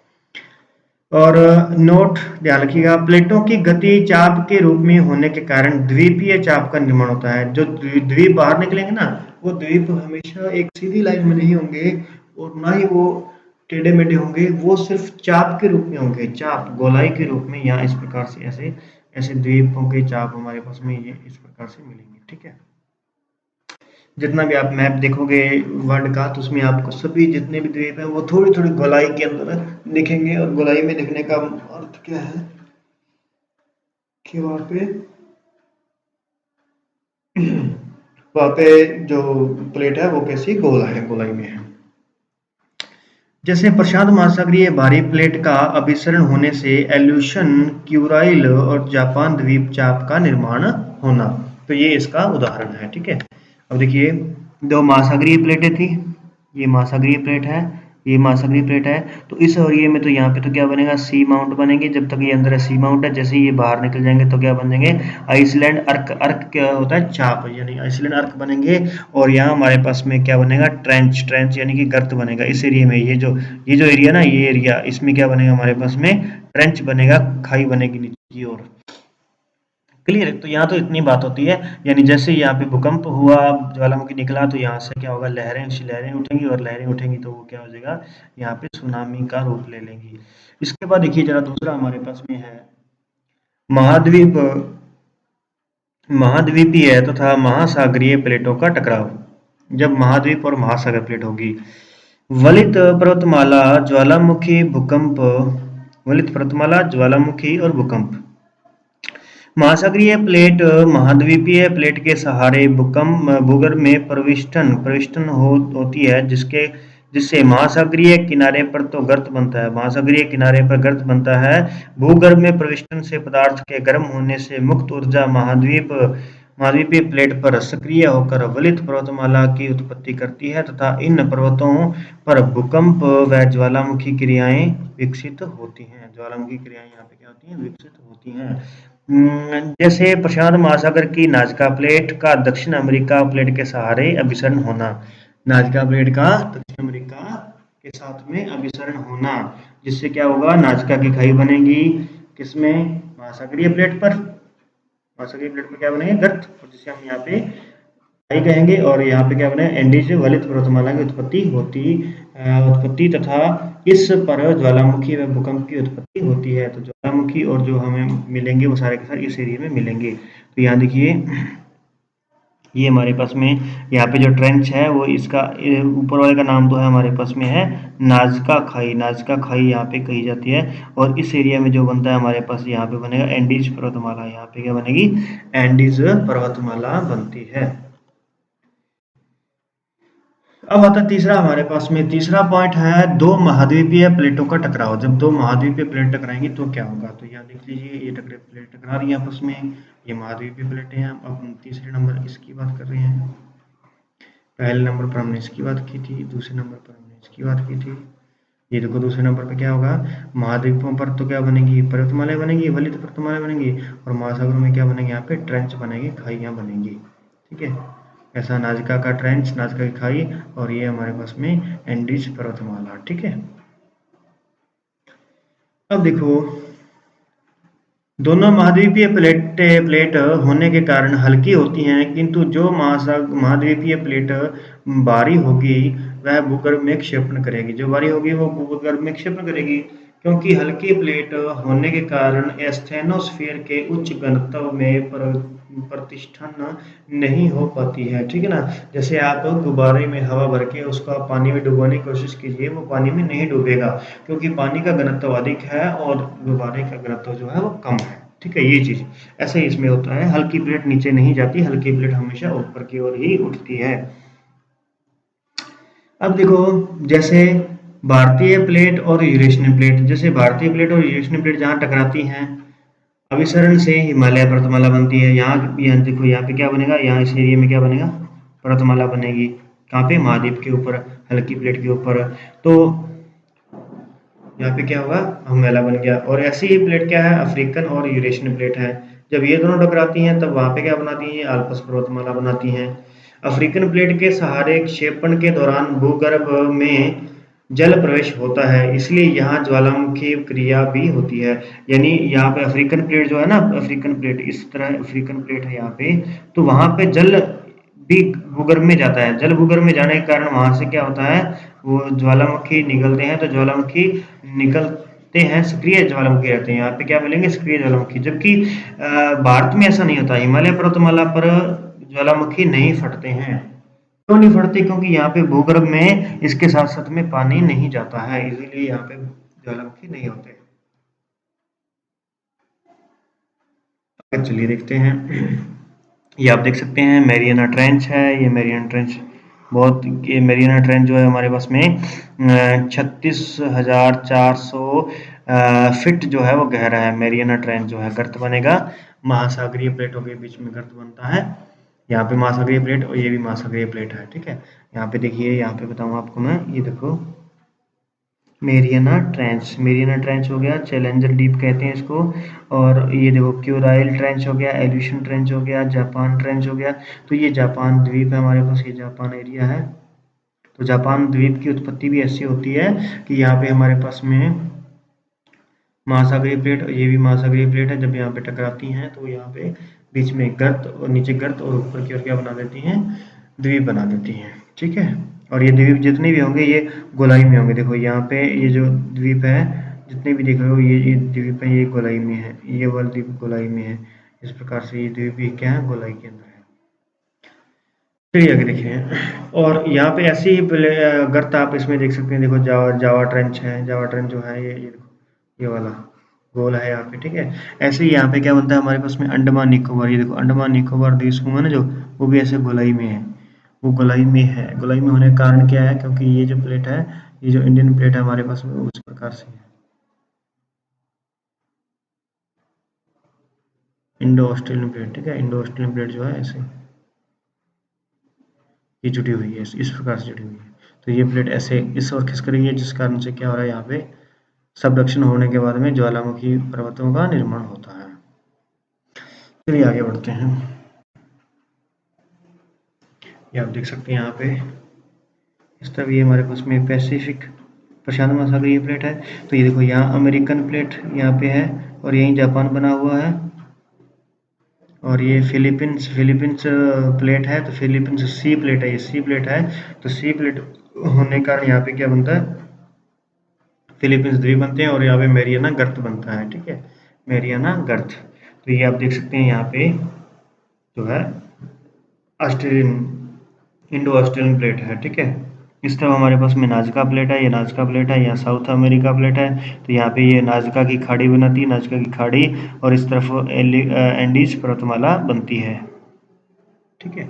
और नोट ध्यान रखिएगा, प्लेटों की गति चाप के रूप में होने के कारण द्वीपीय चाप का निर्माण होता है। जो द्वीप बाहर निकलेंगे ना, वो द्वीप हमेशा एक सीधी लाइन में नहीं होंगे, और ना ही वो टेढ़े मेढ़े होंगे, वो सिर्फ चाप के रूप में होंगे, चाप गोलाई के रूप में, या इस प्रकार से ऐसे ऐसे द्वीपों के चाप हमारे पास में ये इस प्रकार से मिलेंगे, ठीक है। जितना भी आप मैप देखोगे वर्ल्ड का, तो उसमें आपको सभी जितने भी द्वीप हैं वो थोड़ी थोड़ी गोलाई के अंदर दिखेंगे। और गोलाई में दिखने का अर्थ क्या है कि वहाँ पे जो प्लेट है वो कैसी गोल है, गोलाई में है। जैसे प्रशांत महासागरीय भारी प्लेट का अभिसरण होने से एल्यूशन, क्यूराइल और जापान द्वीप चाप का निर्माण होना, तो ये इसका उदाहरण है, ठीक है। अब देखिए, दो महासागरीय प्लेटें थी, ये महासागरीय प्लेट है, ये महासागरीय प्लेट है। तो इस एरिया में तो यहाँ पे तो क्या बनेगा, सी माउंट बनेंगे। जब तक ये अंदर है सी माउंट है, जैसे ही ये बाहर निकल जाएंगे तो क्या बन जाएंगे, आइसलैंड अर्क। अर्क क्या होता है, चाप, यानी आइसलैंड अर्क बनेंगे। और यहाँ हमारे पास में क्या बनेगा, ट्रेंच, ट्रेंच यानी कि गर्त बनेगा। इस एरिया में ये जो एरिया ना, ये एरिया, इसमें क्या बनेगा हमारे पास में, ट्रेंच बनेगा, खाई बनेगी नीचे की ओर। क्लियर है। तो यहाँ तो इतनी बात होती है, यानी जैसे यहाँ पे भूकंप हुआ, ज्वालामुखी निकला, तो यहाँ से क्या होगा, लहरें उठेंगी, और लहरें उठेंगी तो वो क्या हो जाएगा, यहाँ पे सुनामी का रूप ले लेंगी। इसके बाद देखिए जरा दूसरा हमारे पास में है महाद्वीप, महाद्वीपीय तथा महासागरीय प्लेटों का टकराव। जब महाद्वीप और महासागर प्लेट होगी, वलित पर्वतमाला, ज्वालामुखी, भूकंप, वलित पर्वतमाला, ज्वालामुखी और भूकंप। महासागरीय प्लेट महाद्वीपीय प्लेट के सहारे भूकंप भूगर्भ में प्रविष्टन होती है, जिससे महासागरीय किनारे पर तो गर्त बनता है, महासागरीय किनारे पर गर्त बनता है। भूगर्भ में प्रविष्टन से पदार्थ के गर्म होने से मुक्त ऊर्जा महाद्वीपीय प्लेट पर सक्रिय होकर वलित पर्वतमाला की उत्पत्ति करती है, तथा इन पर्वतों पर भूकंप व ज्वालामुखी क्रियाएं विकसित होती हैं। ज्वालामुखी क्रियाएं यहाँ पे क्या होती हैं, विकसित होती हैं। जैसे प्रशांत महासागर की नाजका प्लेट का दक्षिण अमेरिका प्लेट के सहारे अभिसरण होना, नाजका प्लेट का दक्षिण अमेरिका के साथ में अभिसरण होना, जिससे क्या होगा, नाजका की खाई बनेगी, किसमें, महासागरीय प्लेट पर। महासागरीय प्लेट पर क्या बनेंगे, गर्त, और जिसे हम यहाँ पे खाई कहेंगे। और यहाँ पे क्या बने, एंडीज वलित पर्वतमाला की उत्पत्ति तथा इस पर ज्वालामुखी व भूकंप की उत्पत्ति होती है। तो ज्वालामुखी और जो हमें मिलेंगे वो सारे के सारे इस एरिया में मिलेंगे। तो यहाँ देखिए, ये हमारे पास में यहाँ पे जो ट्रेंच है वो इसका ऊपर वाले का नाम तो है हमारे पास में है नाजका खाई। नाजका खाई यहाँ पे कही जाती है और इस एरिया में जो बनता है हमारे पास यहाँ पे बनेगा एंडीज पर्वतमाला। यहाँ पे क्या बनेगी? एंडीज पर्वतमाला बनती है। अब आता है तीसरा हमारे पास में, तीसरा पॉइंट है दो महाद्वीपीय प्लेटों का टकराव। जब दो महाद्वीपीय प्लेट टकराएंगी तो क्या होगा? तो यहाँ देख लीजिए ये प्लेट टकरा रही है आपस में, ये महाद्वीपीय प्लेटें हैं। अब हम तीसरे नंबर इसकी बात कर रहे हैं। पहले नंबर पर हमने इसकी बात की थी, दूसरे नंबर पर हमने इसकी बात की थी। ये देखो दूसरे नंबर पे क्या होगा? महाद्वीपों पर तो क्या बनेगी? पर्वतमालाएं बनेगी, वलित पर्वतमालाएं बनेंगी, और महासागरों में क्या बनेगी? यहाँ पे ट्रेंच बनेगी, खाइयाँ बनेंगी। ठीक है, ऐसा नाजका का ट्रेंच, नाजका की खाई, और ये हमारे पास में एंडीज पर्वतमाला। ठीक है, अब देखो दोनों महाद्वीपीय प्लेट होने के कारण हल्की होती हैं, किंतु जो महाद्वीपीय प्लेट भारी होगी वह भूगर्भ में क्षेपण करेगी। जो भारी होगी वो भूगर्भ में क्षेपण करेगी, क्योंकि हल्की प्लेट होने के कारण स्टेनोस्फीयर के उच्च घनत्व में प्रतिष्ठन नहीं हो पाती है। ठीक है ना, जैसे आप गुब्बारे में हवा भर के उसको आप पानी में डुबोने की कोशिश कीजिए, वो पानी में नहीं डूबेगा, क्योंकि पानी का घनत्व अधिक है और गुब्बारे का घनत्व जो है वो कम है। ठीक है, ये चीज ऐसे ही इसमें होता है। हल्की प्लेट नीचे नहीं जाती, हल्की प्लेट हमेशा ऊपर की ओर ही उठती है। अब देखो जैसे भारतीय प्लेट और यूरेशियन प्लेट, जैसे भारतीय प्लेट और यूरेशियन प्लेट जहाँ टकराती हैं, अभिसरण से हिमालय पर्वतमाला बनती है। यहाँ देखो यहाँ पे क्या बनेगा? यहाँ इस एरिया में क्या बनेगा? पर्वतमाला बनेगी। कहाँ पे? महाद्वीप के ऊपर, हल्की प्लेट के ऊपर। तो यहाँ पे क्या होगा? हिमालय बन गया। और ऐसी ही प्लेट क्या है? अफ्रीकन और यूरेशियन प्लेट है। जब ये दोनों टकराती हैं तब वहाँ पे क्या बनाती हैं? आल्प्स पर्वतमाला बनाती हैं। अफ्रीकन प्लेट के सहारे क्षेपण के दौरान भूगर्भ में जल प्रवेश होता है, इसलिए यहाँ ज्वालामुखी क्रिया भी होती है। यानी यहाँ पे अफ्रीकन प्लेट जो है ना, अफ्रीकन प्लेट इस तरह अफ्रीकन प्लेट है यहाँ पे, तो वहाँ पे जल भी भूगर्भ में जाता है। जल भूगर्भ में जाने के कारण वहां से क्या होता है? वो ज्वालामुखी निकलते हैं, तो ज्वालामुखी निकलते हैं, सक्रिय ज्वालामुखी रहते हैं। यहाँ पे क्या मिलेंगे? सक्रिय ज्वालामुखी। जबकि भारत में ऐसा नहीं होता, हिमालय पर्वतमाला पर ज्वालामुखी नहीं फटते हैं। क्यों नहीं फटते? क्योंकि यहाँ पे भूगर्भ में इसके साथ साथ में पानी नहीं जाता है, इसीलिए यहाँ पे ज्वालामुखी नहीं होते। चलिए देखते हैं। ये आप देख सकते हैं मैरियाना ट्रेंच है। ये मैरियाना ट्रेंच बहुत, ये मैरियाना ट्रेंच जो है हमारे पास में 36,400 फीट जो है वो गहरा है। मैरियाना ट्रेंच जो है गर्त बनेगा, महासागरीय प्लेटों के बीच में गर्त बनता है। यहाँ पे महासागरीय प्लेट और ये भी महासागरीय प्लेट है। ठीक है, यहाँ पे देखिए, यहाँ पे बताऊँ आपको मैं, ये देखो मेरियाना ट्रेंच, मेरियाना ट्रेंच हो गया, चैलेंजर डीप कहते हैं इसको। और ये देखो क्यूराइल ट्रेंच हो गया, एल्यूशन ट्रेंच हो गया, जापान ट्रेंच हो गया। तो ये जापान द्वीप है हमारे पास, ये जापान एरिया है। तो जापान द्वीप की उत्पत्ति भी ऐसी होती है कि यहाँ पे हमारे पास में महासागरीय प्लेट, और ये भी महासागरीय प्लेट है, जब यहाँ पे टकराती हैं तो यहाँ पे बीच में गर्त और नीचे गर्त और ऊपर की ओर क्या बना देती हैं? द्वीप बना देती हैं। ठीक है, और ये द्वीप जितने भी होंगे ये गोलाई में होंगे। देखो यहाँ पे ये जो द्वीप है, जितने भी देख रहे हो ये द्वीप है, ये गोलाई में है, ये वाला द्वीप गोलाई में है। इस प्रकार से ये द्वीप भी क्या है? गोलाई के अंदर है। चलिए आगे देखिए। और यहाँ पे ऐसी ही गर्त आप इसमें देख सकते हैं। देखो जावा ट्रेंच है, जावा ट्रेंच जो है ये देखो, ये वाला गोल है यहाँ पे। ठीक है, ऐसे ही यहाँ पे क्या बनता है हमारे पास में? अंडमान निकोबार। ये देखो अंडमान निकोबार द्वीप समूह है ना जो, वो भी ऐसे गोलाई में है, वो गोलाई में है। गोलाई में होने का कारण क्या है? क्योंकि ये जो प्लेट है, ये जो इंडियन प्लेट है हमारे पास में, उस प्रकार से है। Indo Australian plate. ठीक है, इंडो ऑस्ट्रेलियन प्लेट जो है ऐसे ये जुड़ी हुई है, इस प्रकार से जुड़ी हुई है। तो ये प्लेट ऐसे इस ओर खिसक रही है, जिस कारण से क्या हो रहा है? यहाँ पे सबडक्शन होने के बाद में ज्वालामुखी पर्वतों का निर्माण होता है। चलिए आगे बढ़ते हैं। ये आप देख सकते हैं यहाँ पे इस तरह ये हमारे पास में पैसिफिक प्रशांत महासागरीय प्लेट है। तो ये देखो यहाँ अमेरिकन प्लेट यहाँ पे है, और यहीं जापान बना हुआ है। और ये फिलीपींस प्लेट है, तो फिलीपींस सी प्लेट है, ये सी प्लेट है। तो सी प्लेट होने के कारण यहाँ पे क्या बनता है? फिलीपींस द्वीप बनते हैं, और यहाँ पे मैरियाना गर्त बनता है। ठीक है, मैरियाना गर्त। तो ये आप देख सकते हैं यहाँ पे जो है ऑस्ट्रेलियन, इंडो ऑस्ट्रेलियन प्लेट है, ठीक है। इस तरफ हमारे पास में नाजका प्लेट है, ये नाजका प्लेट है, यहाँ साउथ अमेरिका प्लेट है। तो यहाँ पे ये नाजका की खाड़ी बनाती है, नाजका की खाड़ी, और इस तरफ एंडीज पर्वतमाला बनती है, ठीक है।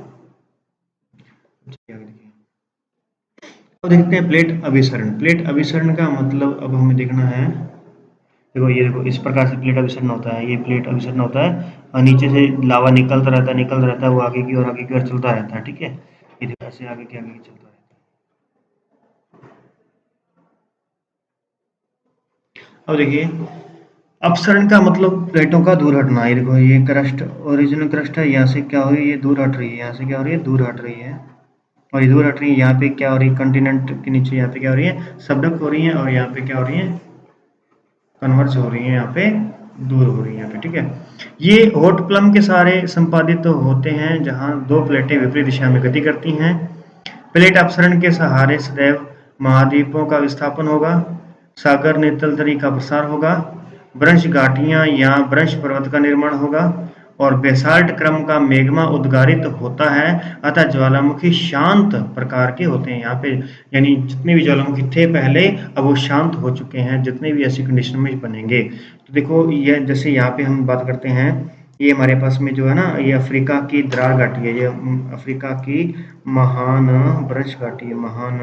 आगे देखिए। अब देखते हैं प्लेट अभिसरण। प्लेट अभिसरण का मतलब अब हमें देखना है। देखो ये देखो, इस प्रकार से प्लेट अभिसरण होता है, ये प्लेट अभिसरण होता है, और नीचे से लावा निकलता रहता है, वो आगे की ओर चलता रहता है, ठीक है। ये देखो ऐसे आगे की चलता रहता है। अब देखिए, अपसरण का मतलब प्लेटों का दूर हटना। ये देखो, ये क्रस्ट, ओरिजिनल क्रस्ट है, यहाँ से क्या हो रही है, ये दूर हट रही है, यहाँ से क्या हो रही है, दूर हट रही है, और ये दूर हट रही है। यहाँ पे क्या हो रही है, कंटिनेंट के नीचे यहाँ पे क्या हो रही है, सबडक हो रही है, और यहाँ पे क्या हो रही है, कन्वर्ज हो रही है, यहाँ पे दूर हो रही है, यहाँ पे, ठीक है। ये हॉट प्लम के सारे संपादित तो होते हैं जहाँ दो प्लेटें विपरीत दिशा में गति करती हैं। प्लेट अपसरण के सहारे सदैव महाद्वीपों का विस्थापन होगा, सागर नितलतरी का प्रसार होगा, ब्रंश घाटियां या ब्रंश पर्वत का निर्माण होगा, और बेसाल्ट क्रम का मेग्मा उद्गारित होता है। अतः ज्वालामुखी शांत प्रकार के होते हैं यहाँ पे, यानी जितने भी ज्वालामुखी थे पहले, अब वो शांत हो चुके हैं, जितने भी ऐसी कंडीशन में बनेंगे। तो देखो, ये जैसे यहाँ पे हम बात करते हैं, ये हमारे पास में जो है ना, ये अफ्रीका की द्रार घाटी है, ये अफ्रीका की महान ब्रंश घाटी है, महान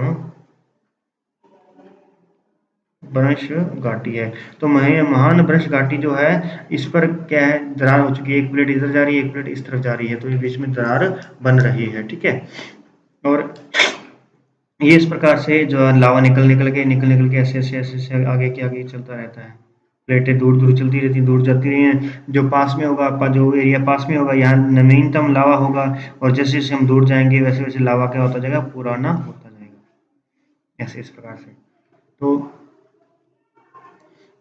ब्रंश घाटी है। तो महान ब्रंश घाटी जो है, इस पर क्या है, दरार हो चुकी है, एक प्लेट इधर जा रही है, एक प्लेट इस तरफ जा रही है, तो ये बीच में दरार बन रही है, ठीक है। और ये इस प्रकार से जो है लावा निकल के ऐसे आगे की आगे चलता रहता है। प्लेटें दूर दूर चलती रहती, दूर जाती रही हैं, जो पास में होगा, आपका जो एरिया पास में होगा, यहाँ नवीनतम लावा होगा, और जैसे जैसे हम दूर जाएंगे वैसे वैसे लावा क्या होता जाएगा, पुराना होता जाएगा, ऐसे इस प्रकार से। तो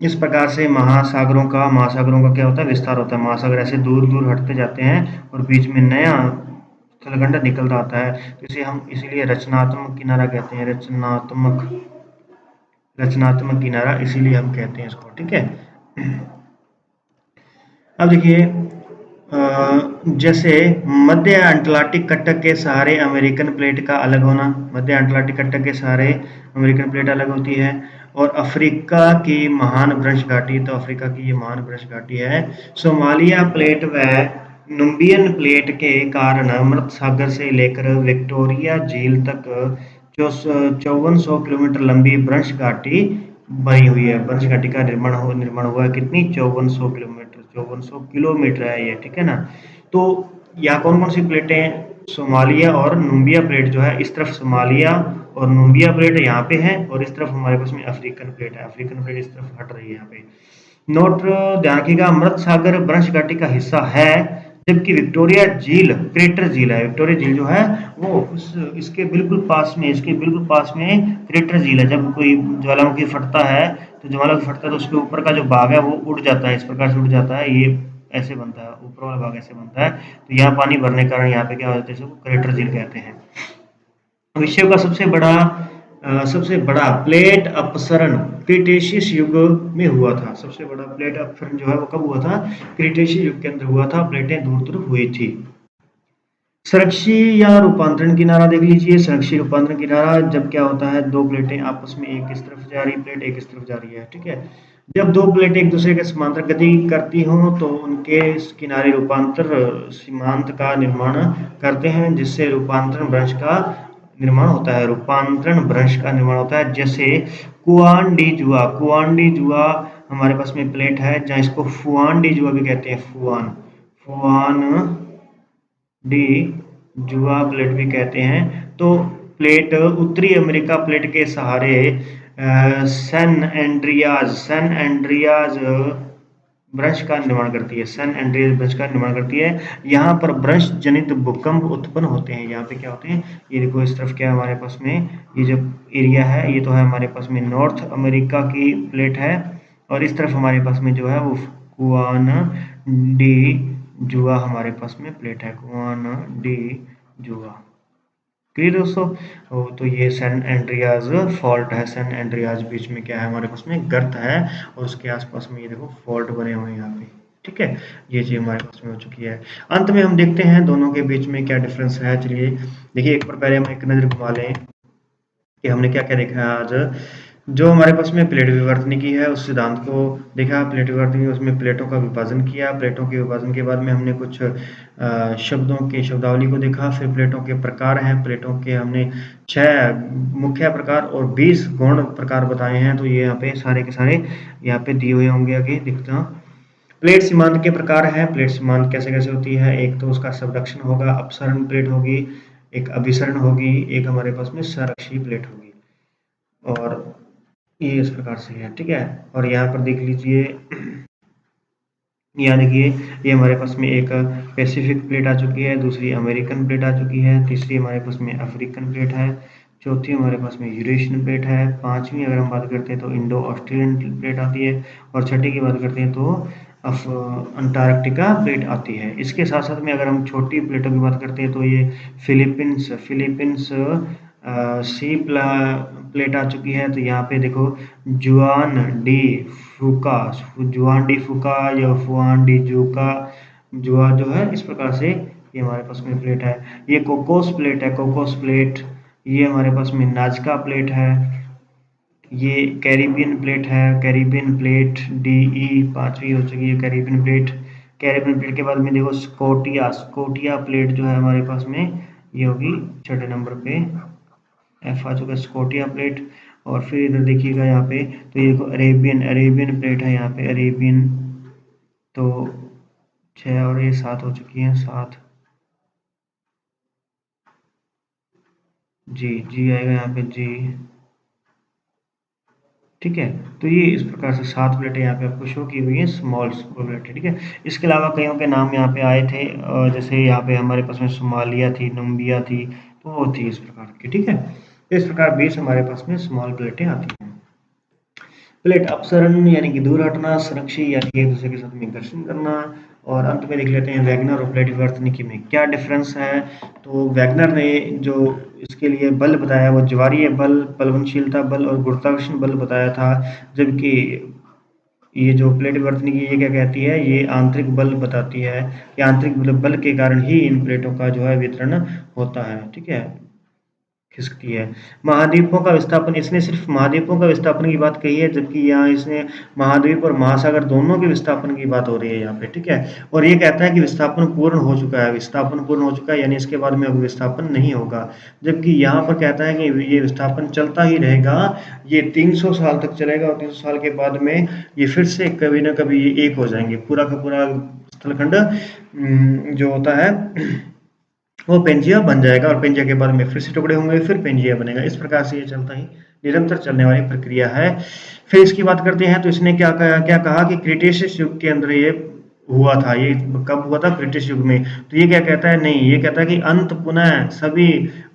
इस प्रकार से महासागरों का क्या होता है, विस्तार होता है। महासागर ऐसे दूर दूर हटते जाते हैं, और बीच में नया स्थलखंड निकलता आता है। तो इसे हम इसीलिए रचनात्मक किनारा कहते हैं, रचनात्मक किनारा इसीलिए हम कहते हैं इसको, ठीक है। अब देखिए, जैसे मध्य अटलांटिक कटक के सहारे अमेरिकन प्लेट का अलग होना, मध्य अटलांटिक कटक के सहारे अमेरिकन प्लेट अलग होती है, और अफ्रीका की महान ब्रंश घाटी, तो अफ्रीका की ये महान ब्रंश घाटी है। सोमालिया प्लेट व नुबियन प्लेट के कारण मृत सागर से लेकर विक्टोरिया झील तक 5400 किलोमीटर लंबी ब्रंश घाटी बनी हुई है। ब्रंश घाटी का निर्माण हुआ है, कितनी, 5400 किलोमीटर, 5400 किलोमीटर है ये, ठीक है ना। तो यहाँ कौन कौन सी प्लेटें हैं, सोमालिया और नुबिया प्लेट जो है, इस तरफ सोमालिया और नुबिया प्लेट यहाँ पे है, और इस तरफ हमारे पास में अफ्रीकन प्लेट है, अफ्रीकन प्लेट इस तरफ हट रही है यहाँ पे। नोट ध्यान रखिएगा, अमृत सागर ब्रंश घाटी का हिस्सा है, जबकि विक्टोरिया झील क्रेटर झील है। विक्टोरिया झील जो है वो उस इसके बिल्कुल पास में, इसके बिल्कुल पास में क्रेटर झील है। जब कोई ज्वालामुखी फटता है, तो ज्वालामुखी फटता है तो उसके ऊपर का जो भाग है वो उड़ जाता है, इस प्रकार से उड़ जाता है, ये ऐसे बनता है, ऊपर वाला भाग ऐसे बनता है। तो यहाँ पानी भरने के कारण यहाँ पे क्या हो जाता है, इसको क्रेटर झील कहते हैं। विश्व का सबसे बड़ा प्लेट अपसरण क्रिटेशियस युग में हुआ था। सबसे बड़ा प्लेट अपसरण जो है वो कब हुआ था, क्रिटेशियस युग के अंदर हुआ था, प्लेटें दूर दूर हुई थी। संरक्षी या रूपांतरण किनारा देख लीजिए। संरक्षी रूपांतरण किनारा जब क्या होता है, दो प्लेटें आपस में, एक इस तरफ जा रही प्लेट, एक इस तरफ जा रही है, ठीक है। जब दो प्लेटें एक दूसरे के समांतर गति करती हों तो उनके किनारे रूपांतर सीमांत का निर्माण करते हैं, जिससे रूपांतरण भ्रंश का निर्माण होता है। रूपांतरण भ्रंश का निर्माण होता है, जैसे कुआन डी जुआ हमारे पास में प्लेट है, जहाँ इसको फुआन डी जुआ भी कहते हैं, फुआन डी जुआ प्लेट भी कहते हैं। तो प्लेट उत्तरी अमेरिका प्लेट के सहारे सैन एंड्रियाज ब्रंश का निर्माण करती है, सैन एंड्रियाज ब्रंश का निर्माण करती है। यहाँ पर ब्रंश जनित भूकंप उत्पन्न होते हैं। यहाँ पे क्या होते हैं, ये देखो इस तरफ क्या है हमारे पास में, ये जो एरिया है, ये तो है हमारे पास में नॉर्थ अमेरिका की प्लेट है, और इस तरफ हमारे पास में जो है वो कुआन डी जुआ हमारे पास में प्लेट है, कुआन डी जुआ। क्लियर दोस्तों। तो ये सैन एंड्रियाज फॉल्ट है, सैन एंड्रियाज बीच में क्या है हमारे पास में गर्त है, और उसके आसपास में ये देखो फॉल्ट बने हुए हैं यहाँ पे। ठीक है, ये चीज़ हमारे पास में हो चुकी है। अंत में हम देखते हैं दोनों के बीच में क्या डिफरेंस है। चलिए देखिए, एक बार पहले हम एक नज़र घुमा लें कि हमने क्या-क्या देखा है आज। जो हमारे पास में प्लेट विवर्तनिकी है, उस सिद्धांत को देखा। प्लेट विवर्तनिकी, उसमें प्लेटों का विभाजन किया। प्लेटों के विभाजन के बाद में हमने कुछ शब्दों की शब्दावली को देखा। फिर प्लेटों के प्रकार हैं, प्लेटों के हमने 6 मुख्य प्रकार और 20 गौण प्रकार बताए हैं। तो ये यहाँ पे सारे के सारे यहाँ पे दिए हुए होंगे, आगे दिखता हूँ। प्लेट सीमांत के प्रकार हैं। प्लेट सीमांत कैसे-कैसे होती है? एक तो उसका सबडक्शन होगा, अपसरण प्लेट होगी, एक अभिसरण होगी, एक हमारे पास में संरक्षी प्लेट होगी। और ये इस प्रकार से है, ठीक है। और यहाँ पर देख लीजिए, यहाँ देखिए, ये हमारे पास में एक पैसिफिक प्लेट आ चुकी है, दूसरी अमेरिकन प्लेट आ चुकी है, तीसरी हमारे पास में अफ्रीकन प्लेट है, चौथी हमारे पास में यूरेशियन प्लेट है, पांचवी अगर हम बात करते हैं तो इंडो ऑस्ट्रेलियन प्लेट आती है, और छठी की बात करते हैं तो अंटार्कटिका प्लेट आती है। इसके साथ साथ में अगर हम छोटी प्लेटों की बात करते हैं तो ये फिलीपींस फिलीपींस सी प्लेट आ चुकी है। तो यहाँ पे देखो, जुआन डी फूका, जुआन डी फूका या फुआन डी जूका, जुआ जो है, इस प्रकार से ये हमारे पास में प्लेट है। ये कोकोस प्लेट है, कोकोस प्लेट। ये हमारे पास में नाजका प्लेट है। ये कैरिबियन प्लेट है, कैरिबियन प्लेट डी ई पांचवी हो चुकी है कैरिबियन प्लेट। कैरिबियन प्लेट के बाद में देखो स्कोटिया, स्कोटिया प्लेट जो है हमारे पास में, ये होगी छठे नंबर पे, एफ आ चुका है स्कोटिया प्लेट। और फिर इधर देखिएगा यहाँ पे, तो ये अरेबियन अरेबियन प्लेट है यहाँ पे, अरेबियन। तो 6 और ये 7 हो चुकी हैं, 7 जी, जी आएगा यहाँ पे, जी, ठीक है। तो ये इस प्रकार से 7 प्लेटें यहाँ पे आपको शो की हुई हैं, स्मॉल स्मॉल प्लेटें, ठीक है। इसके अलावा कईयों के नाम यहाँ पे आए थे, जैसे यहाँ पे हमारे पास में सोमालिया थी, नम्बिया थी, तो वो थी इस प्रकार की, ठीक है। तो इस प्रकार 20 हमारे पास में स्मॉल प्लेटें आती हैं। प्लेट अपसरण यानी कि दूर हटना, संरक्षी यानी कि एक दूसरे के साथ में घर्षण करना। और अंत में देख लेते हैं वैगनर और प्लेट विवर्तनिकी में क्या डिफरेंस है। तो वैगनर ने जो इसके लिए बल बताया वो ज्वारीय बल, प्लवनशीलता बल और गुरुत्वाकर्षण बल बताया था। जबकि ये जो प्लेट विवर्तनिकी ये क्या कहती है, ये आंतरिक बल बताती है कि आंतरिक बल के कारण ही इन प्लेटों का जो है वितरण होता है, ठीक है, खिसकती है। महाद्वीपों का विस्थापन, इसने सिर्फ महाद्वीपों का विस्थापन की बात कही है, जबकि यहाँ इसने महाद्वीप और महासागर दोनों के विस्थापन की बात हो रही है यहाँ पे, ठीक है। और ये कहता है कि विस्थापन पूर्ण हो चुका है, विस्थापन पूर्ण हो चुका है, यानी इसके बाद में अब विस्थापन नहीं होगा। जबकि यहाँ पर कहता है कि ये विस्थापन चलता ही रहेगा, ये 300 साल तक चलेगा, और 300 साल के बाद में ये फिर से कभी ना कभी ये एक हो जाएंगे, पूरा का पूरा स्थलखंड जो होता है वो पेंजिया बन जाएगा, और पेंजिया के बाद में फिर से टुकड़े होंगे, फिर पेंजिया बनेगा। इस प्रकार से ये चलता ही निरंतर चलने वाली प्रक्रिया है। फिर इसकी बात करते हैं तो इसने क्या कहा कि क्रिटेशियस युग के अंदर ये हुआ था। ये कब हुआ था? क्रिटेशियस युग में। तो ये क्या कहता है? नहीं, ये कहता है कि अंत पुनः सभी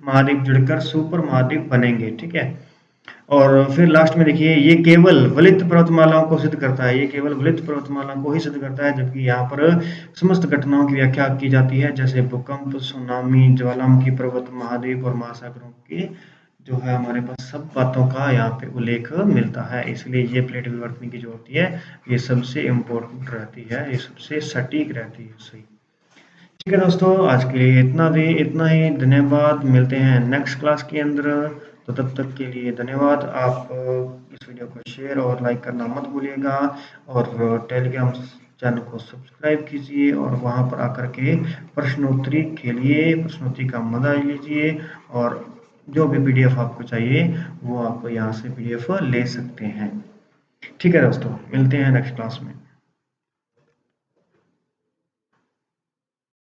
महाद्वीप जुड़कर सुपर महाद्वीप बनेंगे, ठीक है। और फिर लास्ट में देखिए, ये केवल वलित पर्वतमालाओं को सिद्ध करता है, ये केवल वलित पर्वतमालाओं को ही सिद्ध करता है, जबकि यहाँ पर समस्त घटनाओं की व्याख्या की जाती है, जैसे भूकंप, सुनामी, ज्वालामुखी पर्वत, महाद्वीप और महासागरों के जो है हमारे पास सब बातों का यहाँ पे उल्लेख मिलता है। इसलिए ये प्लेट विवर्तन की जो होती है, ये सबसे इम्पोर्टेंट रहती है, ये सबसे सटीक रहती है, सही। ठीक है दोस्तों, आज के लिए इतना ही धन्यवाद। मिलते हैं नेक्स्ट क्लास के अंदर। तो तब तक के लिए धन्यवाद। आप इस वीडियो को शेयर और लाइक करना मत भूलिएगा, और टेलीग्राम चैनल को सब्सक्राइब कीजिए, और वहां पर आकर के प्रश्नोत्तरी खेलिए, प्रश्नोत्तरी का मजा लीजिए, और जो भी पीडीएफ आपको चाहिए वो आप यहाँ से पीडीएफ ले सकते हैं। ठीक है दोस्तों, मिलते हैं नेक्स्ट क्लास में।